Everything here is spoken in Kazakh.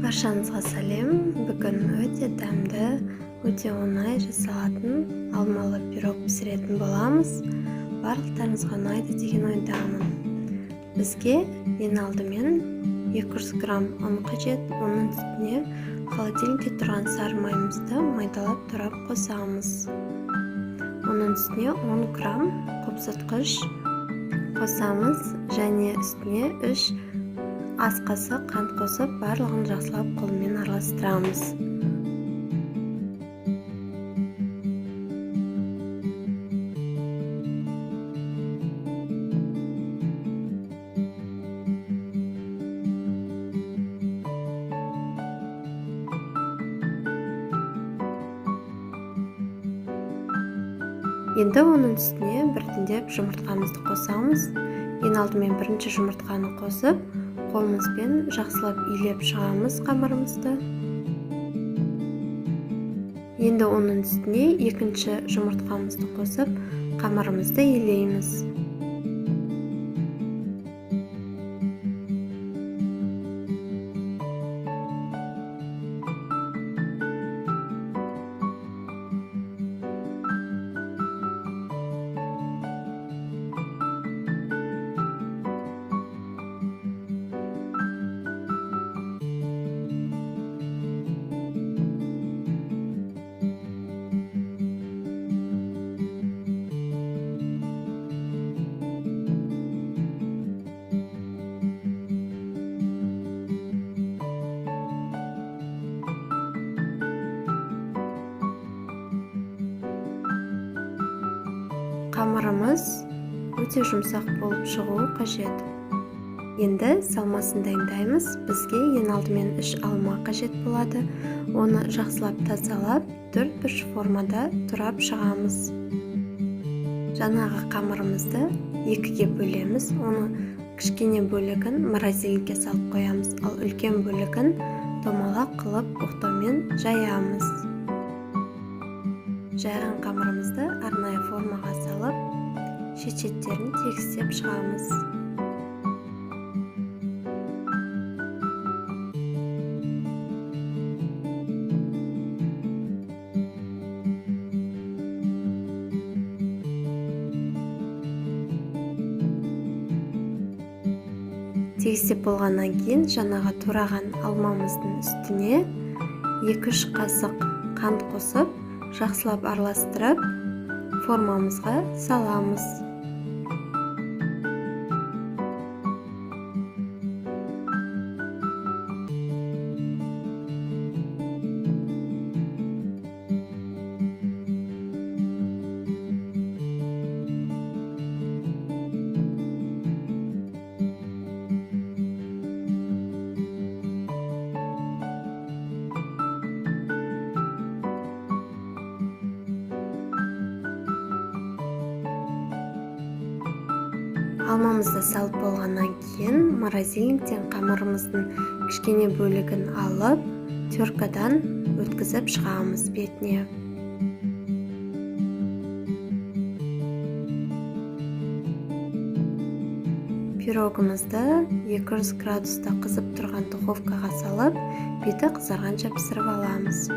Баршаңызға сәлем. Бүгін өте дәмді, өте оңай жасалатын алмалы пирог пісіретін боламыз. Барлықтарыңызға ұнайды деген ойдамын. Бізге ең алдымен 200 грамм ұн қажет. Оның үстіне холодильникте тұрған сары майымызды майдалап турап қосамыз. Оның үстіне 10 грамм қопсытқыш қосамыз және үстіне 3 ас қасық қант қосып, барлығын жақсылап қолмен араластырамыз. Енді оның үстіне біртіндеп жұмыртқамызды қосамыз. Ең алдымен бірінші жұмыртқаны қосып, қолымызбен жақсылап илеп шығамыз қамырымызды. Енді оның үстіне екінші жұмыртқамызды қосып, қамырымызды илейміз. Қамырымыз өте жұмсақ болып шығуы қажет. Енді салмасын дайындаймыз. Бізге ең алдымен 3 алма қажет болады. Оны жақсылап тазалап, 4 бұрыш формада турап шығамыз. Жаңағы қамырымызды 2-ге бөлеміз. Оны кішкене бөлігін морозильникке салып қоямыз, ал үлкен бөлігін домалақ қылып оқтаумен жаямыз. Жайған қамырымызды арнайы формаға салып, шет-шеттерін тегістеп шығамыз. Тегістеп болғаннан кейін жаңағы тураған алмамыздың үстіне 2-3 қасық қант қосып, жақсылап араластырып, формамызға саламыз. Алмамызды салып болғаннан кейін морозильниктен қамырымыздың кішкене бөлігін алып, теркадан өткізіп шығамыз бетіне. Пирогымызды 200 градуста қызып тұрған духовкаға салып, беті қызарғанша пісіріп аламыз.